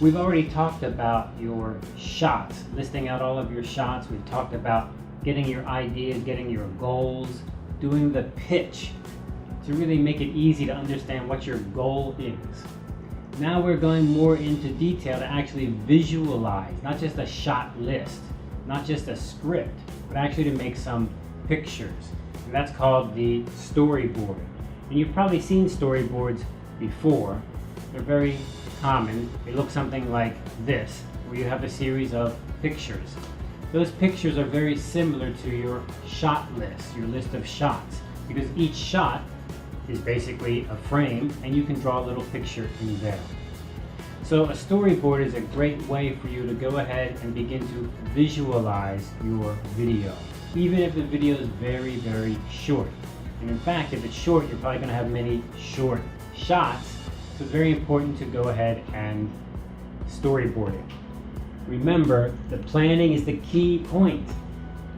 We've already talked about your shots, listing out all of your shots. We've talked about getting your ideas, getting your goals, doing the pitch to really make it easy to understand what your goal is. Now we're going more into detail to actually visualize, not just a shot list, not just a script, but actually to make some pictures. And that's called the storyboard. And you've probably seen storyboards before. They're very common. They look something like this, where you have a series of pictures. Those pictures are very similar to your shot list, your list of shots, because each shot is basically a frame and you can draw a little picture in there. So a storyboard is a great way for you to go ahead and begin to visualize your video, even if the video is very, very short. And in fact, if it's short, you're probably going to have many short shots. So it's very important to go ahead and storyboard it. Remember, the planning is the key point.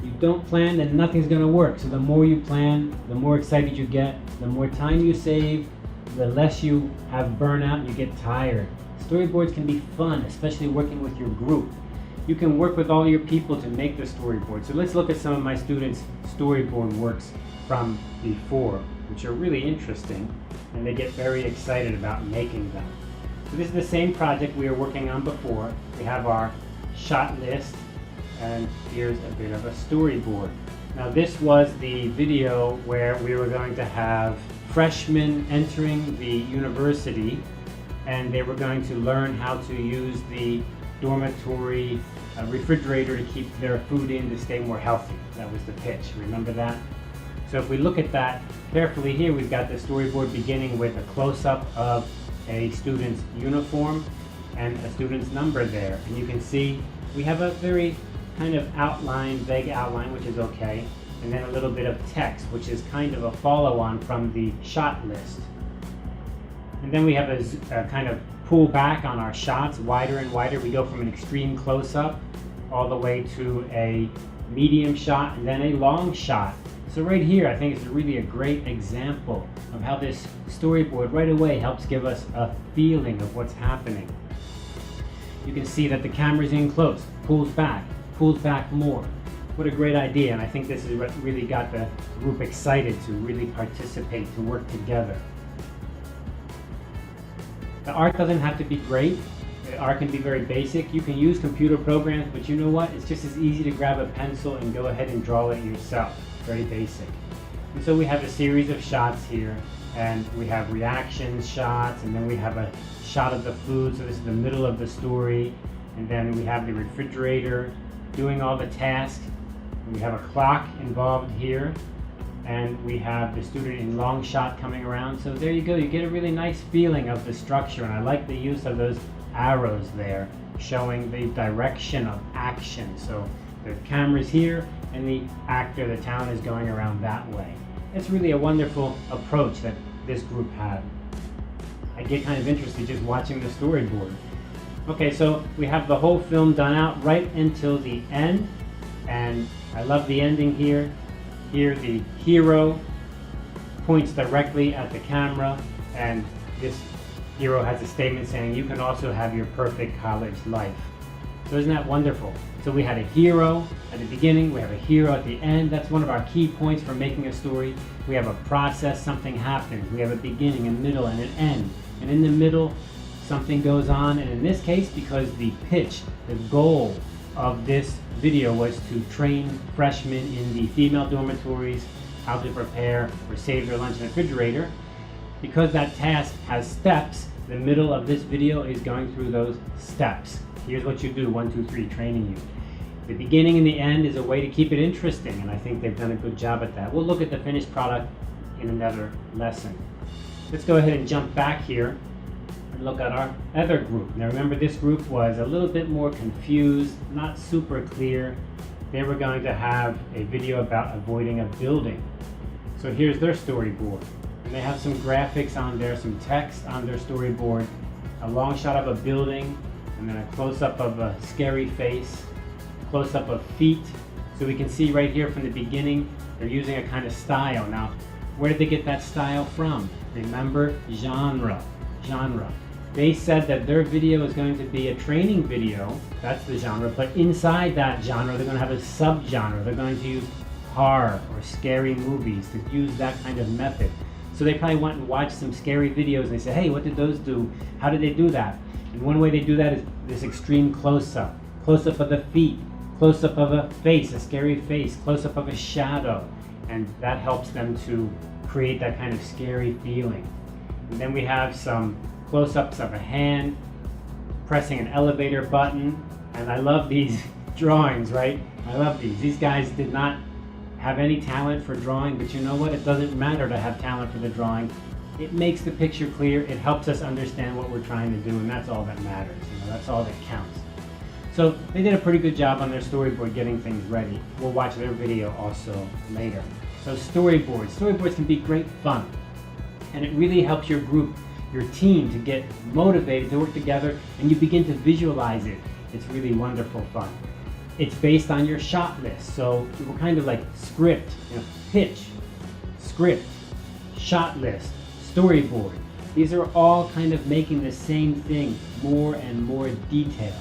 You don't plan, then nothing's going to work. So the more you plan, the more excited you get, the more time you save, the less you have burnout and you get tired. Storyboards can be fun, especially working with your group. You can work with all your people to make the storyboard. So let's look at some of my students' storyboard works from before, which are really interesting, and they get very excited about making them. So this is the same project we were working on before. We have our shot list, and here's a bit of a storyboard. Now this was the video where we were going to have freshmen entering the university, and they were going to learn how to use the dormitory refrigerator to keep their food in to stay more healthy. That was the pitch. Remember that? So if we look at that carefully here, we've got the storyboard beginning with a close-up of a student's uniform and a student's number there. And you can see we have a very kind of outline, vague outline, which is okay, and then a little bit of text, which is kind of a follow-on from the shot list. And then we have a kind of pull back on our shots, wider and wider. We go from an extreme close-up all the way to a medium shot and then a long shot. So right here, I think is really a great example of how this storyboard right away helps give us a feeling of what's happening. You can see that the camera's in close, pulls back more. What a great idea, and I think this is what really got the group excited to really participate, to work together. The art doesn't have to be great. The art can be very basic. You can use computer programs, but you know what? It's just as easy to grab a pencil and go ahead and draw it yourself. Very basic. And so we have a series of shots here, and we have reaction shots, and then we have a shot of the food, so this is the middle of the story, and then we have the refrigerator doing all the tasks, and we have a clock involved here, and we have the student in long shot coming around. So there you go, you get a really nice feeling of the structure, and I like the use of those arrows there showing the direction of action. So the camera's here and the actor, the talent, is going around that way. It's really a wonderful approach that this group had. I get kind of interested just watching the storyboard. Okay, so we have the whole film done out right until the end, and I love the ending here. Here the hero points directly at the camera, and this hero has a statement saying, "You can also have your perfect college life." So isn't that wonderful? So we had a hero at the beginning, we have a hero at the end. That's one of our key points for making a story. We have a process, something happens. We have a beginning, a middle, and an end. And in the middle, something goes on. And in this case, because the pitch, the goal of this video was to train freshmen in the female dormitories how to prepare or save their lunch in the refrigerator, because that task has steps, the middle of this video is going through those steps. Here's what you do, 1, 2, 3, training you. The beginning and the end is a way to keep it interesting, and I think they've done a good job at that. We'll look at the finished product in another lesson. Let's go ahead and jump back here and look at our other group. Now remember, this group was a little bit more confused, not super clear. They were going to have a video about avoiding a building. So here's their storyboard. And they have some graphics on there, some text on their storyboard, a long shot of a building, and then a close-up of a scary face, close-up of feet. So we can see right here from the beginning, they're using a kind of style. Now, where did they get that style from? Remember, genre. They said that their video is going to be a training video, that's the genre, but inside that genre they're going to have a subgenre. They're going to use horror or scary movies, to use that kind of method. So they probably went and watched some scary videos and they say, hey, what did those do? How did they do that? And one way they do that is this extreme close-up. Close-up of the feet, close-up of a face, a scary face, close-up of a shadow. And that helps them to create that kind of scary feeling. And then we have some close-ups of a hand, pressing an elevator button. And I love these drawings, right? I love these. These guys did not have any talent for drawing, but you know what? It doesn't matter to have talent for the drawing. It makes the picture clear. It helps us understand what we're trying to do, and that's all that matters. That's all that counts. So they did a pretty good job on their storyboard getting things ready. We'll watch their video also later. So storyboards. Storyboards can be great fun, and it really helps your group, your team, to get motivated to work together, and you begin to visualize it. It's really wonderful fun. It's based on your shot list, so we're kind of like script, pitch, script, shot list, storyboard. These are all kind of making the same thing more and more detailed.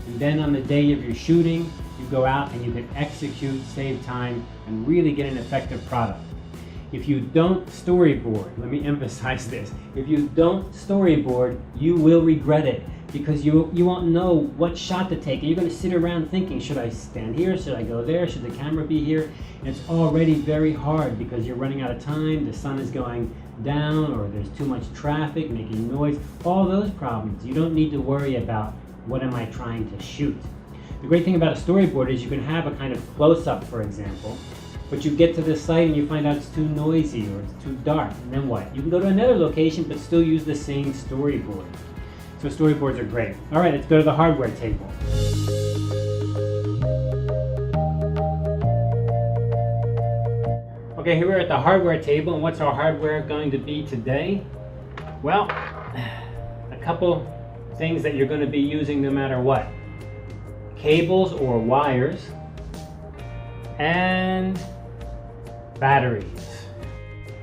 And then on the day of your shooting, you go out and you can execute, save time, and really get an effective product. If you don't storyboard, let me emphasize this, if you don't storyboard, you will regret it, because you won't know what shot to take, and you're going to sit around thinking, should I stand here, should I go there, should the camera be here? And it's already very hard because you're running out of time, the sun is going down, or there's too much traffic making noise, all those problems. You don't need to worry about what am I trying to shoot. The great thing about a storyboard is you can have a kind of close-up, for example, but you get to the site and you find out it's too noisy or it's too dark, and then what? You can go to another location but still use the same storyboard. So storyboards are great. All right, let's go to the hardware table. Okay, here we're at the hardware table, and what's our hardware going to be today? Well, a couple things that you're going to be using no matter what. Cables or wires, and batteries.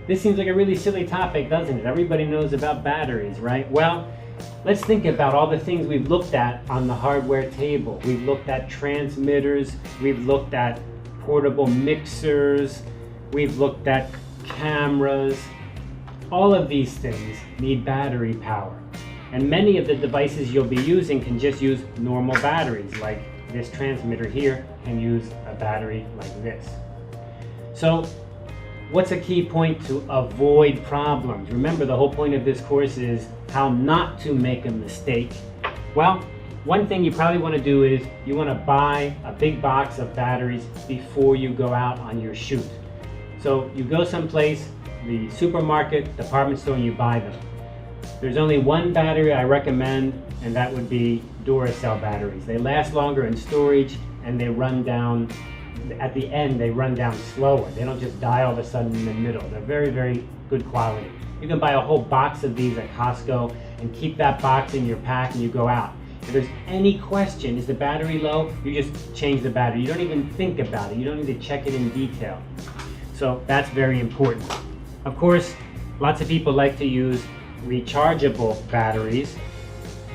This seems like a really silly topic, doesn't it? Everybody knows about batteries, right? Well, let's think about all the things we've looked at on the hardware table. We've looked at transmitters, we've looked at portable mixers, we've looked at cameras. All of these things need battery power. And many of the devices you'll be using can just use normal batteries, like this transmitter here can use a battery like this. So what's a key point to avoid problems? Remember, the whole point of this course is how not to make a mistake. Well, one thing you probably want to do is you want to buy a big box of batteries before you go out on your shoot. So you go someplace, the supermarket, department store, and you buy them. There's only one battery I recommend, and that would be Duracell batteries. They last longer in storage, and they run down, at the end, they run down slower. They don't just die all of a sudden in the middle. They're very, very good quality. You can buy a whole box of these at Costco and keep that box in your pack and you go out. If there's any question, is the battery low? You just change the battery. You don't even think about it. You don't need to check it in detail. So that's very important. Of course, lots of people like to use rechargeable batteries.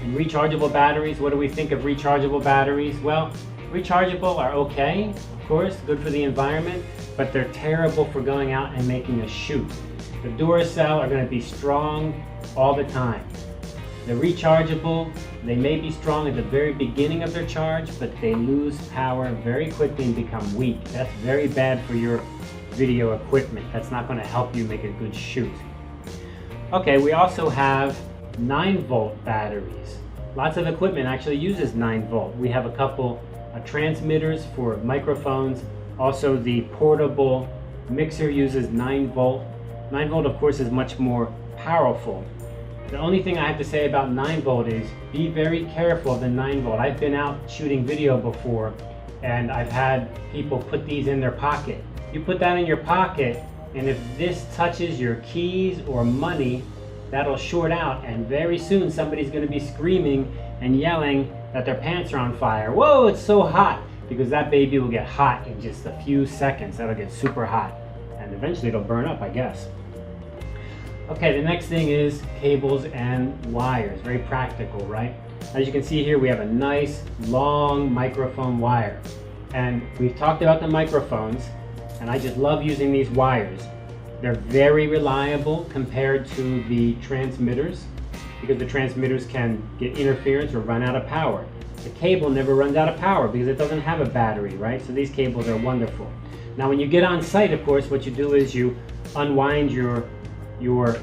And rechargeable batteries, what do we think of rechargeable batteries? Well, rechargeable are okay, of course, good for the environment, but they're terrible for going out and making a shoot. The Duracell are going to be strong all the time. The rechargeable, they may be strong at the very beginning of their charge, but they lose power very quickly and become weak. That's very bad for your video equipment. That's not going to help you make a good shoot. Okay, we also have 9-volt batteries. Lots of equipment actually uses 9-volt. We have a couple transmitters for microphones. Also, the portable mixer uses 9-volt. 9-volt, of course, is much more powerful. The only thing I have to say about 9-volt is be very careful of the 9-volt. I've been out shooting video before, and I've had people put these in their pocket. You put that in your pocket, and if this touches your keys or money, that'll short out, and very soon somebody's going to be screaming and yelling that their pants are on fire. Whoa, it's so hot! Because that baby will get hot in just a few seconds. That'll get super hot, and eventually it'll burn up, I guess. Okay, the next thing is cables and wires. Very practical, right? As you can see here, we have a nice long microphone wire. And we've talked about the microphones, and I just love using these wires. They're very reliable compared to the transmitters, because the transmitters can get interference or run out of power. The cable never runs out of power because it doesn't have a battery, right? So these cables are wonderful. Now when you get on site, of course, what you do is you unwind your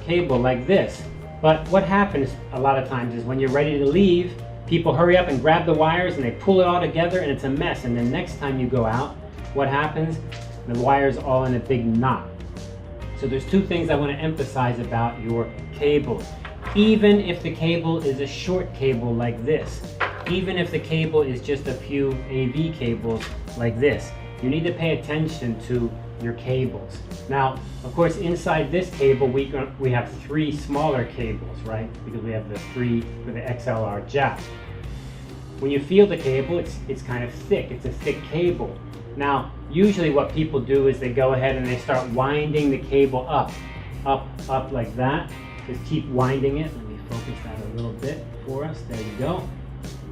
cable like this. But what happens a lot of times is when you're ready to leave, people hurry up and grab the wires and they pull it all together and it's a mess. And then next time you go out, what happens? The wire's all in a big knot. So there's two things I want to emphasize about your cable. Even if the cable is a short cable like this, even if the cable is just a few AV cables like this, you need to pay attention to your cables. Now, of course, inside this cable, we have three smaller cables, right? Because we have the three for the XLR jack. When you feel the cable, it's kind of thick. It's a thick cable. Now, usually what people do is they go ahead and they start winding the cable up like that. Just keep winding it. Let me focus that a little bit for us. There you go.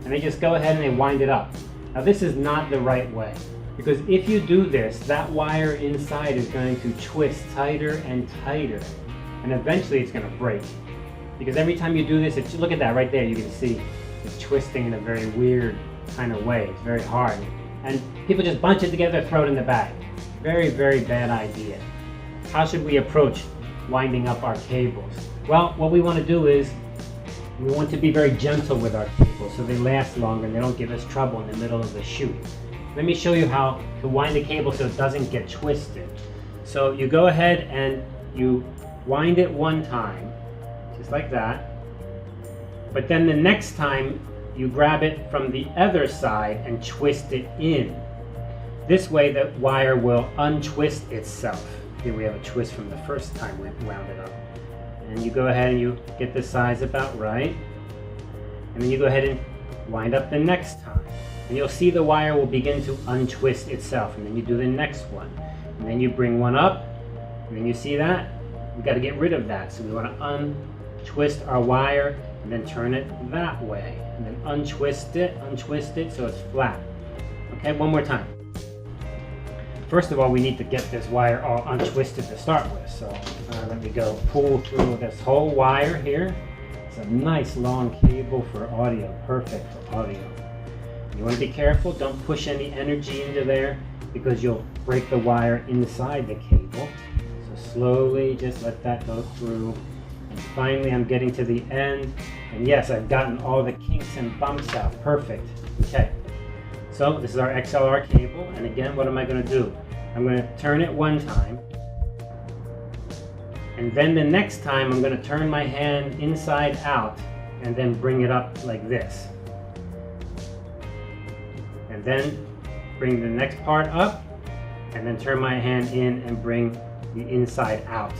And they just go ahead and they wind it up. Now, this is not the right way. Because if you do this, that wire inside is going to twist tighter and tighter. And eventually it's going to break. Because every time you do this, look at that right there, you can see it's twisting in a very weird kind of way. It's very hard. And people just bunch it together, throw it in the bag. Very, very bad idea. How should we approach winding up our cables? Well, what we want to do is we want to be very gentle with our cables so they last longer and they don't give us trouble in the middle of the shoot. Let me show you how to wind the cable so it doesn't get twisted. So you go ahead and you wind it one time, just like that. But then the next time you grab it from the other side and twist it in. This way the wire will untwist itself. Here we have a twist from the first time we wound it up. And you go ahead and you get the size about right. And then you go ahead and wind up the next time. And you'll see the wire will begin to untwist itself. And then you do the next one. And then you bring one up. And then you see that? We've got to get rid of that. So we want to untwist our wire and then turn it that way. And then untwist it so it's flat. Okay, one more time. First of all, we need to get this wire all untwisted to start with. So let me go pull through this whole wire here. It's a nice long cable for audio, perfect for audio. You want to be careful, don't push any energy into there because you'll break the wire inside the cable. So slowly just let that go through. And finally I'm getting to the end. And yes, I've gotten all the kinks and bumps out, perfect. Okay. So this is our XLR cable, and again, what am I going to do? I'm going to turn it one time, and then the next time I'm going to turn my hand inside out and then bring it up like this. And then bring the next part up, and then turn my hand in and bring the inside out.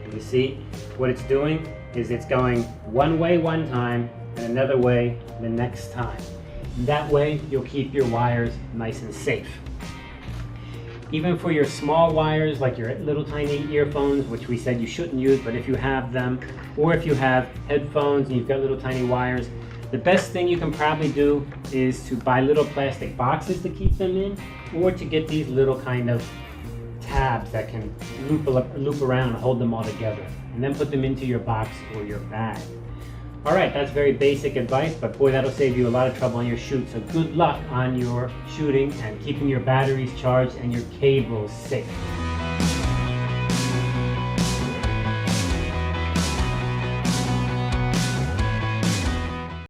And you see what it's doing is it's going one way one time and another way the next time. That way you'll keep your wires nice and safe. Even for your small wires like your little tiny earphones, which we said you shouldn't use, but if you have them, or if you have headphones and you've got little tiny wires, the best thing you can probably do is to buy little plastic boxes to keep them in, or to get these little kind of tabs that can loop around and hold them all together, and then put them into your box or your bag. All right, that's very basic advice, but boy, that'll save you a lot of trouble on your shoot. So good luck on your shooting and keeping your batteries charged and your cables safe.